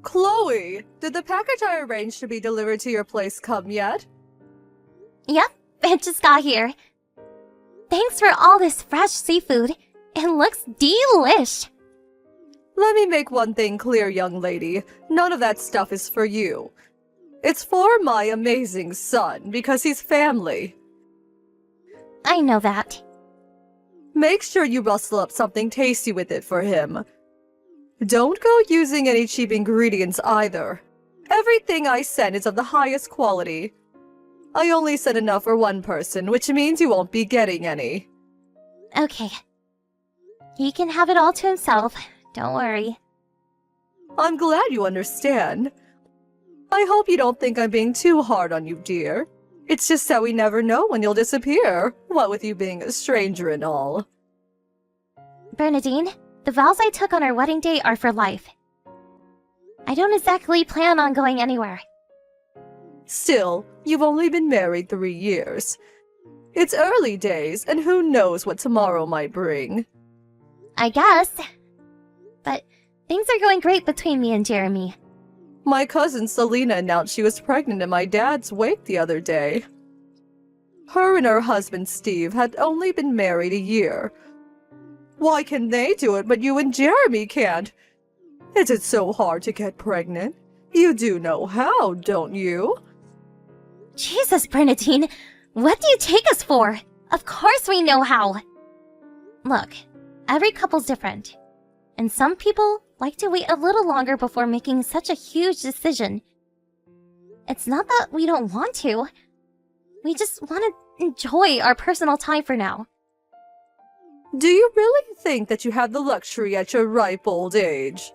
Chloe, did the package I arranged to be delivered to your place come yet? Yep, it just got here. Thanks for all this fresh seafood. It looks delish. Let me make one thing clear, young lady. None of that stuff is for you. It's for my amazing son, because he's family. I know that. Make sure you rustle up something tasty with it for him. Don't go using any cheap ingredients either. Everything I send is of the highest quality. I only sent enough for one person, which means you won't be getting any. Okay. He can have it all to himself. Don't worry. I'm glad you understand. I hope you don't think I'm being too hard on you, dear. It's just that we never know when you'll disappear, what with you being a stranger and all. Bernadine, the vows I took on our wedding day are for life. I don't exactly plan on going anywhere. Still, you've only been married 3 years. It's early days, and who knows what tomorrow might bring. I guess. But things are going great between me and Jeremy. My cousin Selena announced she was pregnant at my dad's wake the other day. Her and her husband Steve had only been married a year. Why can they do it, but you and Jeremy can't? Is it so hard to get pregnant? You do know how, don't you? Jesus, Bernadine, what do you take us for? Of course we know how. Look, every couple's different. And some people like to wait a little longer before making such a huge decision. It's not that we don't want to. We just want to enjoy our personal time for now. Do you really think that you have the luxury at your ripe old age?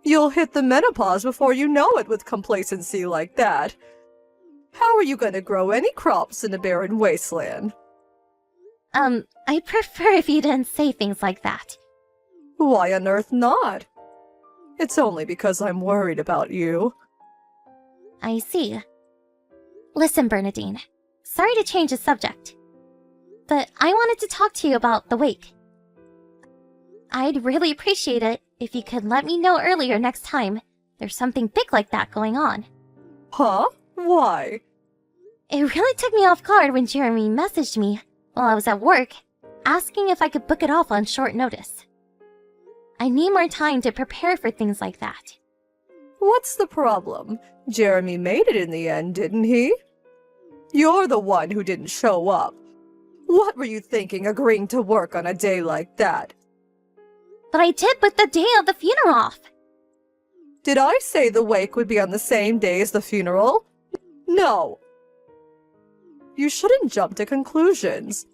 You'll hit the menopause before you know it with complacency like that. How are you going to grow any crops in a barren wasteland? I'd prefer if you didn't say things like that. Why on earth not? It's only because I'm worried about you. I see. Listen, Bernadine. Sorry to change the subject, but I wanted to talk to you about the wake. I'd really appreciate it if you could let me know earlier next time there's something big like that going on. Huh? Why? It really took me off guard when Jeremy messaged me while I was at work, asking if I could book it off on short notice. I need more time to prepare for things like that. What's the problem? Jeremy made it in the end, didn't he? You're the one who didn't show up. What were you thinking agreeing to work on a day like that? But I did book the day of the funeral off. Did I say the wake would be on the same day as the funeral? No. You shouldn't jump to conclusions.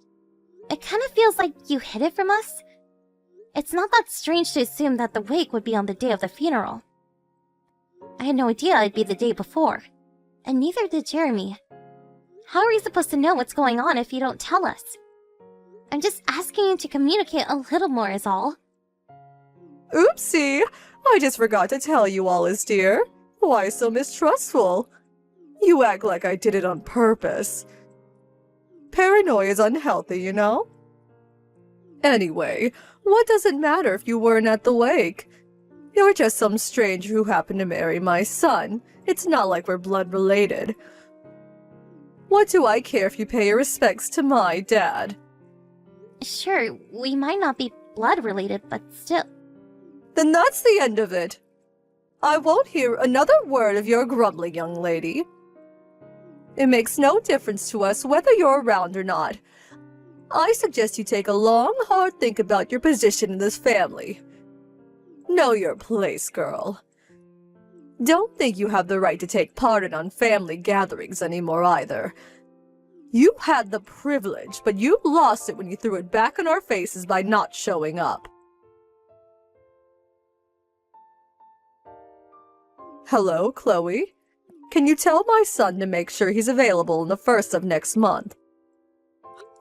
It kind of feels like you hid it from us. It's not that strange to assume that the wake would be on the day of the funeral. I had no idea it'd be the day before, and neither did Jeremy. How are we supposed to know what's going on if you don't tell us? I'm just asking you to communicate a little more is all. Oopsie! I just forgot to tell you, Alice dear. Why so mistrustful? You act like I did it on purpose. Paranoia is unhealthy, you know? Anyway, what does it matter if you weren't at the wake? You're just some stranger who happened to marry my son. It's not like we're blood related. What do I care if you pay your respects to my dad? Sure, we might not be blood related, but still. Then that's the end of it. I won't hear another word of your grumbling, young lady. It makes no difference to us whether you're around or not. I suggest you take a long, hard think about your position in this family. Know your place, girl. Don't think you have the right to take part in family gatherings anymore either. You had the privilege, but you lost it when you threw it back in our faces by not showing up. Hello, Chloe. Can you tell my son to make sure he's available on the 1st of next month?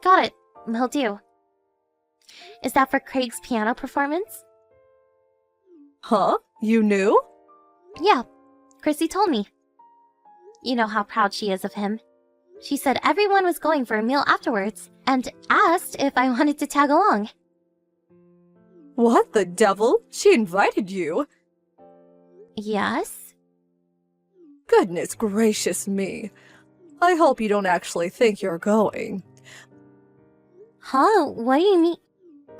Got it. Will do. Is that for Craig's piano performance? Huh? You knew? Yeah, Chrissy told me. You know how proud she is of him. She said everyone was going for a meal afterwards and asked if I wanted to tag along. What the devil? She invited you? Yes? Goodness gracious me. I hope you don't actually think you're going. Huh? What do you mean?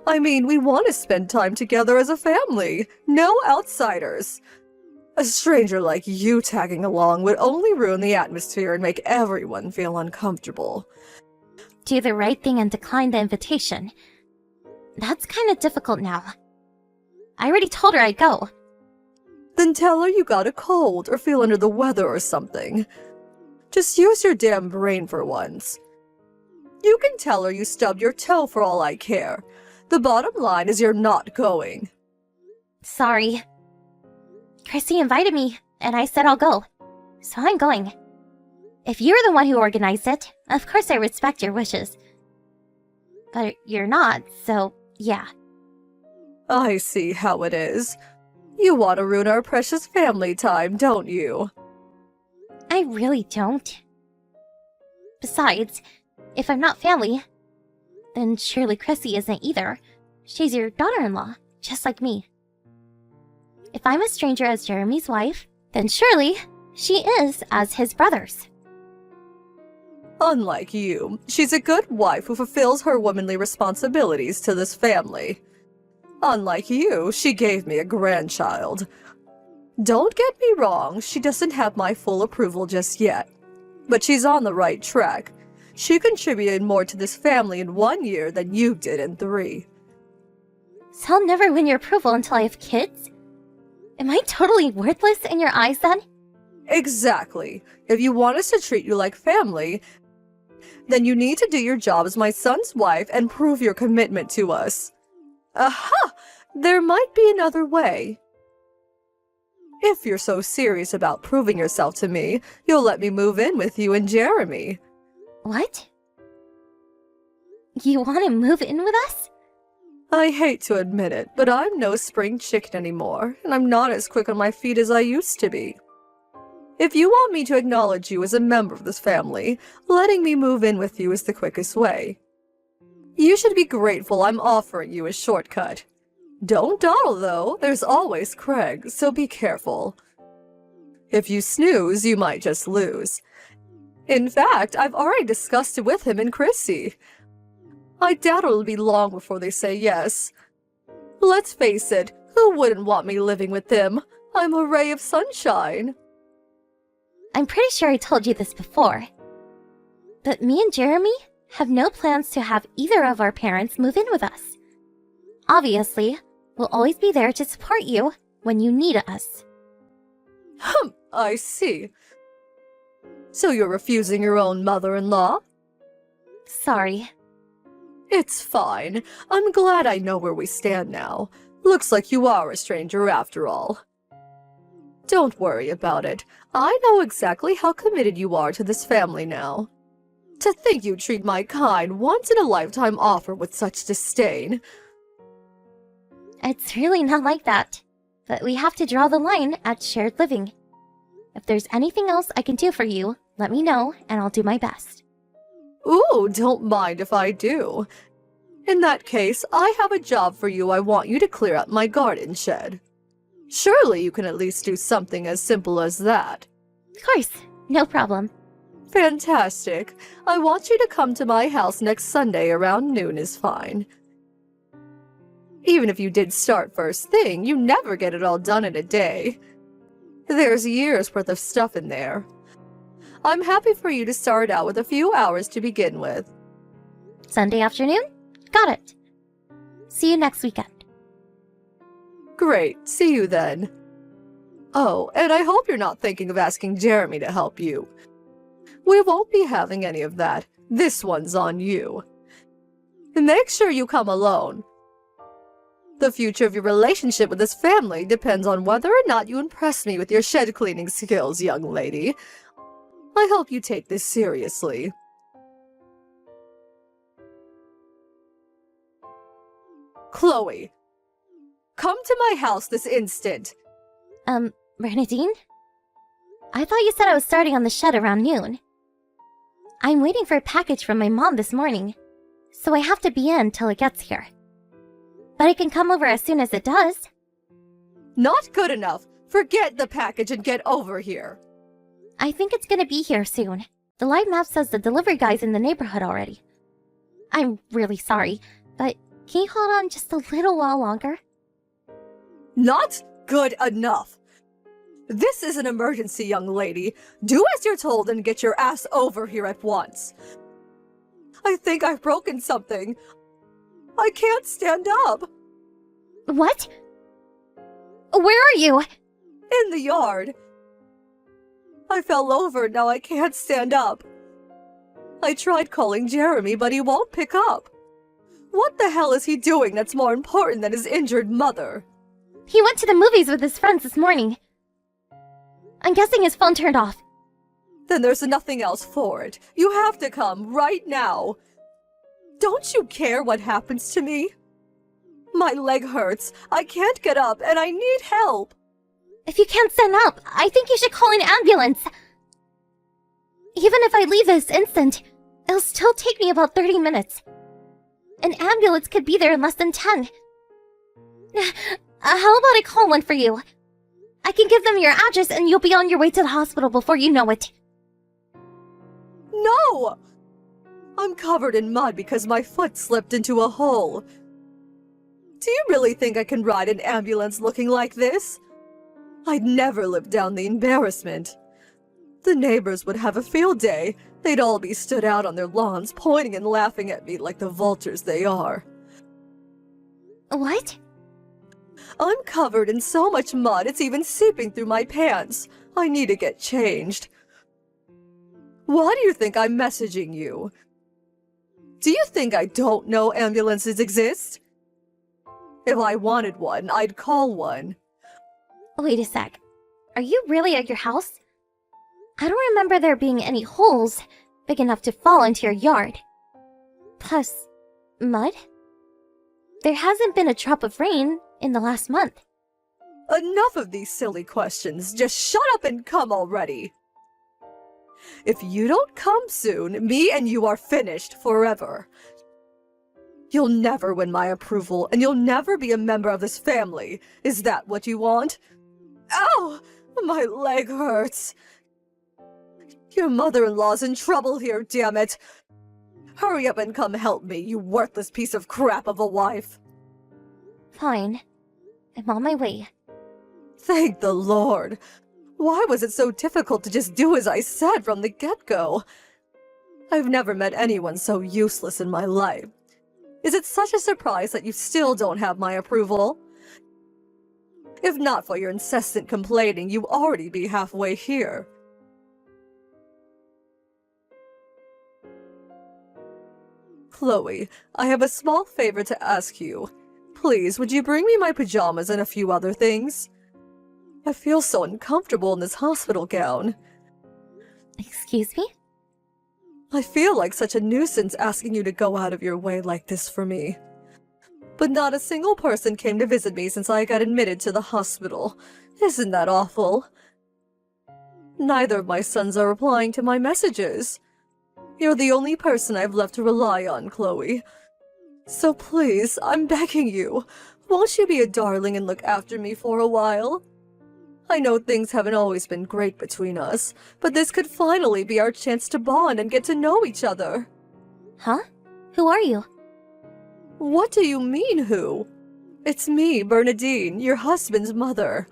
I mean, we want to spend time together as a family. No outsiders. A stranger like you tagging along would only ruin the atmosphere and make everyone feel uncomfortable. Do the right thing and decline the invitation. That's kind of difficult now. I already told her I'd go. Then tell her you got a cold or feel under the weather or something. Just use your damn brain for once. You can tell her you stubbed your toe for all I care. The bottom line is you're not going. Sorry. Chrissy invited me, and I said I'll go. So I'm going. If you're the one who organized it, of course I respect your wishes. But you're not, so yeah. I see how it is. You want to ruin our precious family time, don't you? I really don't. Besides, if I'm not family, then surely Chrissy isn't either. She's your daughter-in-law, just like me. If I'm a stranger as Jeremy's wife, then surely she is as his brother's. Unlike you, she's a good wife who fulfills her womanly responsibilities to this family. Unlike you, she gave me a grandchild. Don't get me wrong, she doesn't have my full approval just yet. But she's on the right track. She contributed more to this family in 1 year than you did in 3. So I'll never win your approval until I have kids? Am I totally worthless in your eyes then? Exactly. If you want us to treat you like family, then you need to do your job as my son's wife and prove your commitment to us. Aha! There might be another way. If you're so serious about proving yourself to me, you'll let me move in with you and Jeremy. What? You want to move in with us? I hate to admit it, but I'm no spring chicken anymore, and I'm not as quick on my feet as I used to be. If you want me to acknowledge you as a member of this family, letting me move in with you is the quickest way. You should be grateful I'm offering you a shortcut. Don't dawdle, though. There's always Craig, so be careful. If you snooze, you might just lose. In fact, I've already discussed it with him and Chrissy. I doubt it'll be long before they say yes. Let's face it, who wouldn't want me living with them? I'm a ray of sunshine. I'm pretty sure I told you this before. But me and Jeremy have no plans to have either of our parents move in with us. Obviously, we'll always be there to support you when you need us. I see. So you're refusing your own mother-in-law? Sorry. It's fine. I'm glad I know where we stand now. Looks like you are a stranger after all. Don't worry about it. I know exactly how committed you are to this family now. To think you treat my kind, once-in-a-lifetime offer with such disdain. It's really not like that. But we have to draw the line at shared living. If there's anything else I can do for you, let me know and I'll do my best. Ooh, don't mind if I do. In that case, I have a job for you. I want you to clear out my garden shed. Surely you can at least do something as simple as that. Of course, no problem. Fantastic. I want you to come to my house next Sunday around noon is fine. Even if you did start first thing, you never get it all done in a day. There's years worth of stuff in there. I'm happy for you to start out with a few hours to begin with. Sunday afternoon? Got it. See you next weekend. Great, see you then. Oh, and I hope you're not thinking of asking Jeremy to help you. We won't be having any of that. This one's on you. Make sure you come alone. The future of your relationship with this family depends on whether or not you impress me with your shed cleaning skills, young lady. I hope you take this seriously. Chloe, come to my house this instant. Bernadine? I thought you said I was starting on the shed around noon. I'm waiting for a package from my mom this morning, so I have to be in till it gets here. But I can come over as soon as it does. Not good enough. Forget the package and get over here. I think it's gonna be here soon. The live map says the delivery guy's in the neighborhood already. I'm really sorry, but can you hold on just a little while longer? Not good enough. This is an emergency, young lady. Do as you're told and get your ass over here at once. I think I've broken something. I can't stand up. What? Where are you? In the yard. I fell over and now I can't stand up. I tried calling Jeremy, but he won't pick up. What the hell is he doing that's more important than his injured mother? He went to the movies with his friends this morning. I'm guessing his phone turned off. Then there's nothing else for it. You have to come right now. Don't you care what happens to me? My leg hurts. I can't get up and I need help. If you can't stand up, I think you should call an ambulance. Even if I leave this instant, it'll still take me about 30 minutes. An ambulance could be there in less than 10. How about I call one for you? I can give them your address and you'll be on your way to the hospital before you know it. No! I'm covered in mud because my foot slipped into a hole. Do you really think I can ride an ambulance looking like this? I'd never live down the embarrassment. The neighbors would have a field day. They'd all be stood out on their lawns, pointing and laughing at me like the vultures they are. What? I'm covered in so much mud, it's even seeping through my pants. I need to get changed. Why do you think I'm messaging you? Do you think I don't know ambulances exist? If I wanted one, I'd call one. Wait a sec. Are you really at your house? I don't remember there being any holes big enough to fall into your yard. Plus, mud? There hasn't been a drop of rain in the last month. Enough of these silly questions. Just shut up and come already. If you don't come soon, me and you are finished forever. You'll never win my approval, and you'll never be a member of this family. Is that what you want? Ow! My leg hurts. Your mother-in-law's in trouble here, damn it. Hurry up and come help me, you worthless piece of crap of a wife. Fine. I'm on my way. Thank the Lord. Why was it so difficult to just do as I said from the get-go? I've never met anyone so useless in my life. Is it such a surprise that you still don't have my approval? If not for your incessant complaining, you'd already be halfway here. Chloe, I have a small favor to ask you. Please, would you bring me my pajamas and a few other things? I feel so uncomfortable in this hospital gown. Excuse me? I feel like such a nuisance asking you to go out of your way like this for me. But not a single person came to visit me since I got admitted to the hospital. Isn't that awful? Neither of my sons are replying to my messages. You're the only person I've left to rely on, Chloe. So please, I'm begging you, won't you be a darling and look after me for a while? I know things haven't always been great between us, but this could finally be our chance to bond and get to know each other. Huh? Who are you? What do you mean, who? It's me, Bernadine, your husband's mother.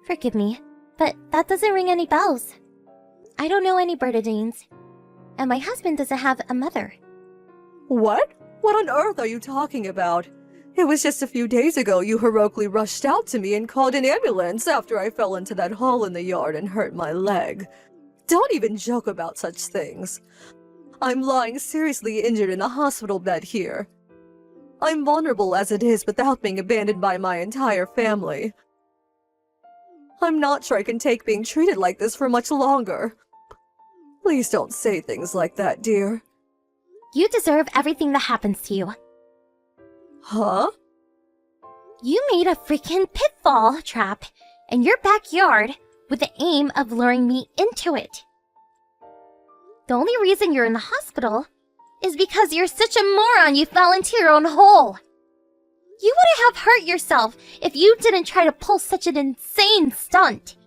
Forgive me, but that doesn't ring any bells. I don't know any Bernadines, and my husband doesn't have a mother. What? What on earth are you talking about? It was just a few days ago you heroically rushed out to me and called an ambulance after I fell into that hole in the yard and hurt my leg. Don't even joke about such things. I'm lying seriously injured in a hospital bed here. I'm vulnerable as it is without being abandoned by my entire family. I'm not sure I can take being treated like this for much longer. Please don't say things like that, dear. You deserve everything that happens to you. Huh? You made a freaking pitfall trap in your backyard with the aim of luring me into it. The only reason you're in the hospital is because you're such a moron you fell into your own hole. You wouldn't have hurt yourself if you didn't try to pull such an insane stunt.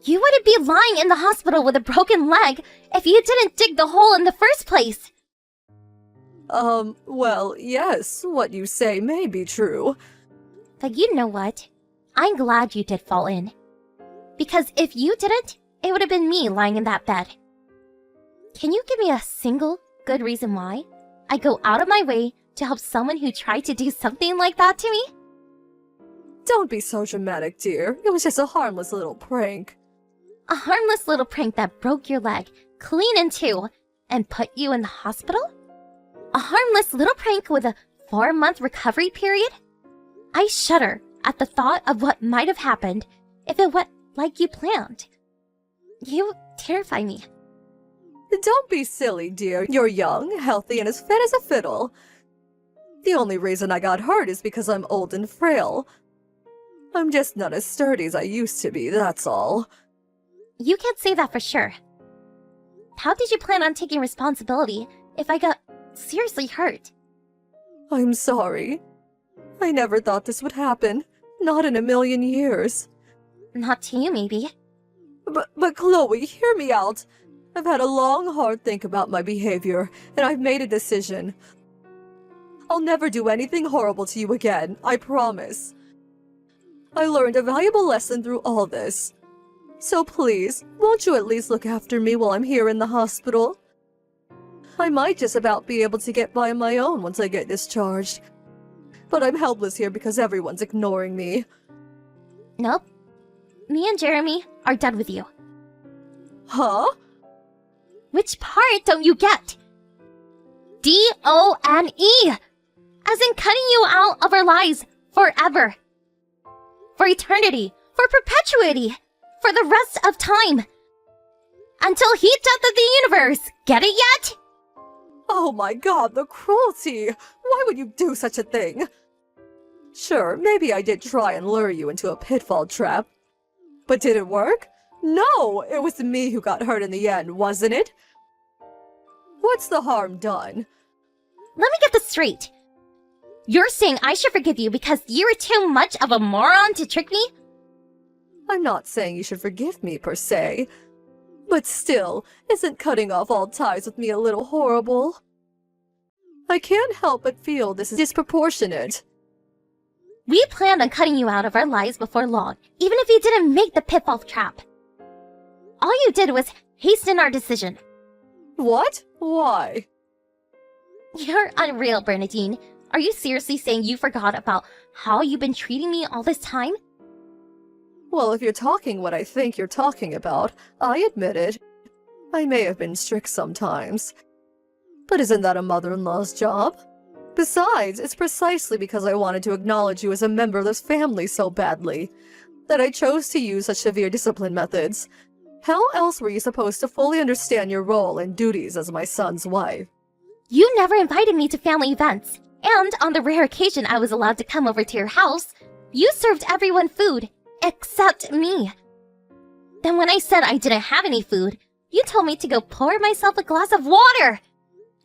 You wouldn't be lying in the hospital with a broken leg if you didn't dig the hole in the first place. Well, yes, what you say may be true. But you know what? I'm glad you did fall in. Because if you didn't, it would have been me lying in that bed. Can you give me a single good reason why I go out of my way to help someone who tried to do something like that to me? Don't be so dramatic, dear. It was just a harmless little prank. A harmless little prank that broke your leg clean in two and put you in the hospital? A harmless little prank with a 4-month recovery period? I shudder at the thought of what might have happened if it went like you planned. You terrify me. Don't be silly, dear. You're young, healthy, and as fit as a fiddle. The only reason I got hurt is because I'm old and frail. I'm just not as sturdy as I used to be, that's all. You can't say that for sure. How did you plan on taking responsibility if I got seriously hurt? I'm sorry. I never thought this would happen. Not in a million years. Not to you, maybe. But Chloe, hear me out. I've had a long, hard think about my behavior, and I've made a decision. I'll never do anything horrible to you again, I promise. I learned a valuable lesson through all this. So please, won't you at least look after me while I'm here in the hospital? I might just about be able to get by on my own once I get discharged. But I'm helpless here because everyone's ignoring me. Nope. Me and Jeremy are done with you. Huh? Which part don't you get? D-O-N-E! As in cutting you out of our lives forever. For eternity. For perpetuity. For the rest of time. Until heat death of the universe. Get it yet? Oh my god, the cruelty! Why would you do such a thing? Sure, maybe I did try and lure you into a pitfall trap. But did it work? No! It was me who got hurt in the end, wasn't it? What's the harm done? Let me get this straight. You're saying I should forgive you because you were too much of a moron to trick me? I'm not saying you should forgive me, per se. But still, isn't cutting off all ties with me a little horrible? I can't help but feel this is disproportionate. We planned on cutting you out of our lives before long, even if you didn't make the pitfall trap. All you did was hasten our decision. What? Why? You're unreal, Bernadine. Are you seriously saying you forgot about how you've been treating me all this time? Well, if you're talking what I think you're talking about, I admit it. I may have been strict sometimes. But isn't that a mother-in-law's job? Besides, it's precisely because I wanted to acknowledge you as a member of this family so badly that I chose to use such severe discipline methods. How else were you supposed to fully understand your role and duties as my son's wife? You never invited me to family events, and on the rare occasion I was allowed to come over to your house, you served everyone food, except me. Then when I said I didn't have any food, you told me to go pour myself a glass of water.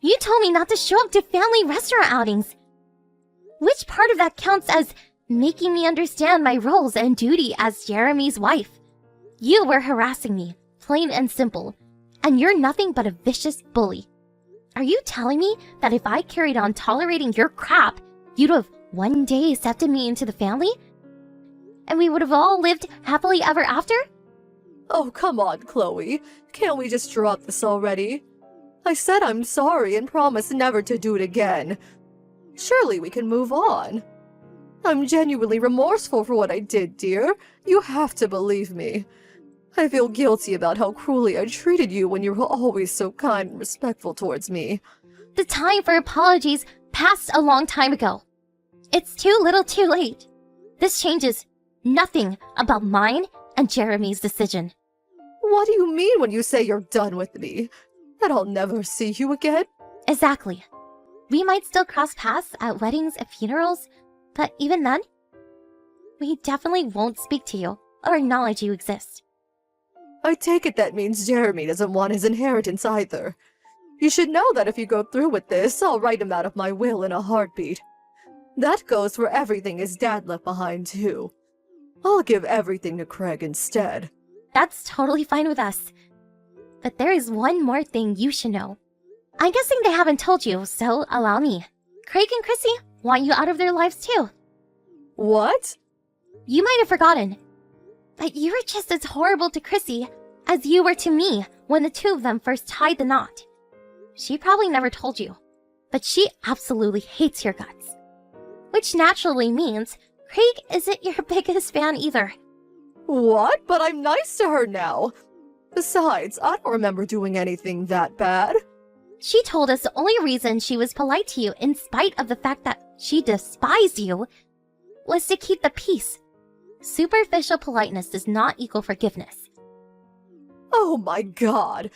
You told me not to show up to family restaurant outings. Which part of that counts as making me understand my roles and duty as Jeremy's wife? You were harassing me, plain and simple, and you're nothing but a vicious bully. Are you telling me that if I carried on tolerating your crap, you'd have one day accepted me into the family? And we would have all lived happily ever after? Oh, come on, Chloe. Can't we just drop this already? I said I'm sorry and promised never to do it again. Surely we can move on. I'm genuinely remorseful for what I did, dear. You have to believe me. I feel guilty about how cruelly I treated you when you were always so kind and respectful towards me. The time for apologies passed a long time ago. It's too little too late. This changes nothing about mine and Jeremy's decision. What do you mean when you say you're done with me? That I'll never see you again? Exactly. We might still cross paths at weddings and funerals, but even then, we definitely won't speak to you or acknowledge you exist. I take it that means Jeremy doesn't want his inheritance either. You should know that if you go through with this, I'll write him out of my will in a heartbeat. That goes for everything his dad left behind, too. I'll give everything to Craig instead. That's totally fine with us. But there is one more thing you should know. I'm guessing they haven't told you, so allow me. Craig and Chrissy want you out of their lives too. What? You might have forgotten, but you were just as horrible to Chrissy as you were to me when the two of them first tied the knot. She probably never told you, but she absolutely hates your guts. Which naturally means Craig isn't your biggest fan either. What? But I'm nice to her now. Besides, I don't remember doing anything that bad. She told us the only reason she was polite to you in spite of the fact that she despised you was to keep the peace. Superficial politeness does not equal forgiveness. Oh my god.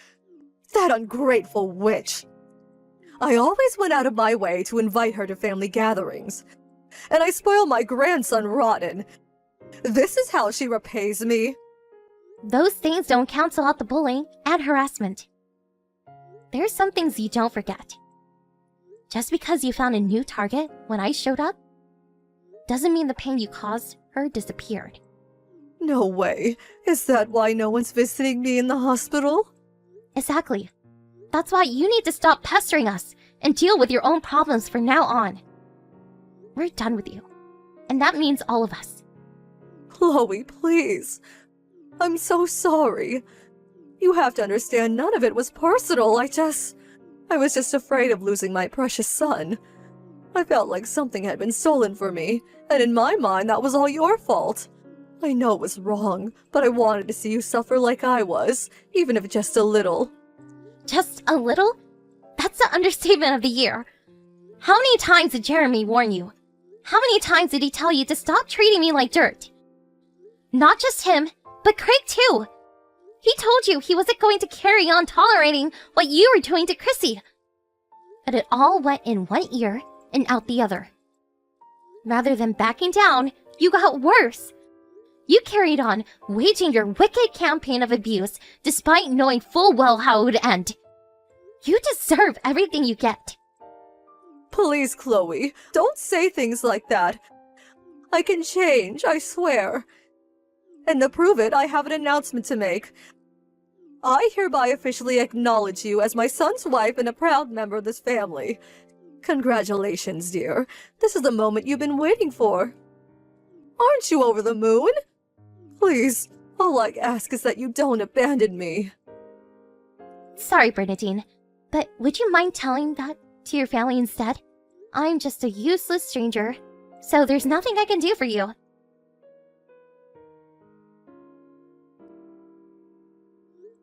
That ungrateful witch. I always went out of my way to invite her to family gatherings. And I spoil my grandson rotten. This is how she repays me. Those things don't cancel out the bullying and harassment. There's some things you don't forget. Just because you found a new target when I showed up, doesn't mean the pain you caused her disappeared. No way. Is that why no one's visiting me in the hospital? Exactly. That's why you need to stop pestering us and deal with your own problems from now on. We're done with you. And that means all of us. Chloe, please. I'm so sorry. You have to understand, none of it was personal. I was just afraid of losing my precious son. I felt like something had been stolen from me, and in my mind that was all your fault. I know it was wrong, but I wanted to see you suffer like I was, even if just a little. Just a little? That's the understatement of the year. How many times did Jeremy warn you? How many times did he tell you to stop treating me like dirt? Not just him, but Craig too. He told you he wasn't going to carry on tolerating what you were doing to Chrissy. But it all went in one ear and out the other. Rather than backing down, you got worse. You carried on, waging your wicked campaign of abuse despite knowing full well how it would end. You deserve everything you get. Please, Chloe, don't say things like that. I can change, I swear. And to prove it, I have an announcement to make. I hereby officially acknowledge you as my son's wife and a proud member of this family. Congratulations, dear. This is the moment you've been waiting for. Aren't you over the moon? Please, all I ask is that you don't abandon me. Sorry, Bernadine, but would you mind telling that to your family instead? I'm just a useless stranger, so there's nothing I can do for you.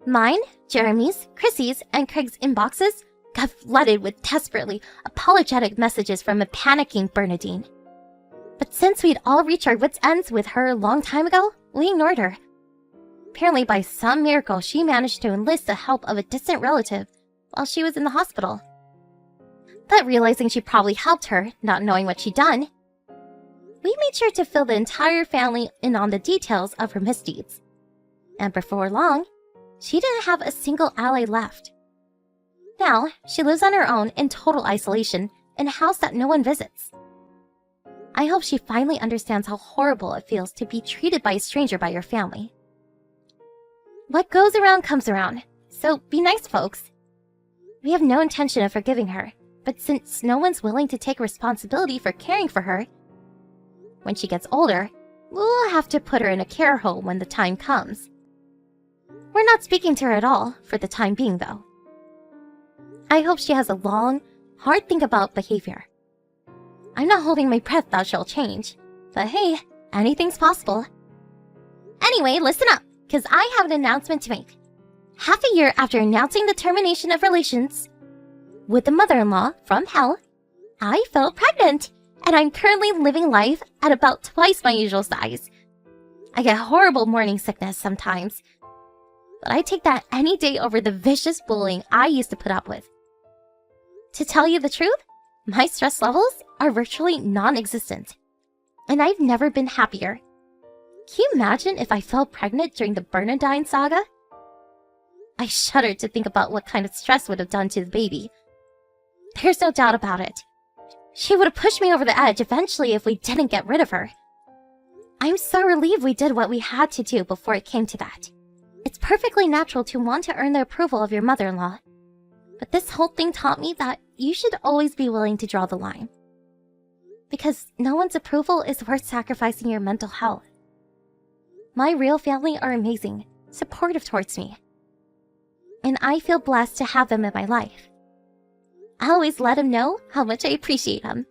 Mine, Jeremy's, Chrissy's, and Craig's inboxes got flooded with desperately apologetic messages from a panicking Bernadine. But since we'd all reached our wits' ends with her a long time ago, we ignored her. Apparently by some miracle, she managed to enlist the help of a distant relative while she was in the hospital. But realizing she probably helped her, not knowing what she'd done, we made sure to fill the entire family in on the details of her misdeeds. And before long, she didn't have a single ally left. Now, she lives on her own in total isolation in a house that no one visits. I hope she finally understands how horrible it feels to be treated by a stranger by your family. What goes around comes around, so be nice, folks. We have no intention of forgiving her, but since no one's willing to take responsibility for caring for her, when she gets older, we'll have to put her in a care home when the time comes. We're not speaking to her at all, for the time being, though. I hope she has a long, hard think about behavior. I'm not holding my breath that she'll change, but hey, anything's possible. Anyway, listen up, because I have an announcement to make. Half a year after announcing the termination of relations with the mother-in-law from hell, I fell pregnant, and I'm currently living life at about twice my usual size. I get horrible morning sickness sometimes, but I take that any day over the vicious bullying I used to put up with. To tell you the truth, my stress levels are virtually non-existent, and I've never been happier. Can you imagine if I fell pregnant during the Bernadine saga? I shudder to think about what kind of stress would have done to the baby. There's no doubt about it. She would have pushed me over the edge eventually if we didn't get rid of her. I'm so relieved we did what we had to do before it came to that. It's perfectly natural to want to earn the approval of your mother-in-law. But this whole thing taught me that you should always be willing to draw the line. Because no one's approval is worth sacrificing your mental health. My real family are amazing, supportive towards me. And I feel blessed to have them in my life. I always let them know how much I appreciate them.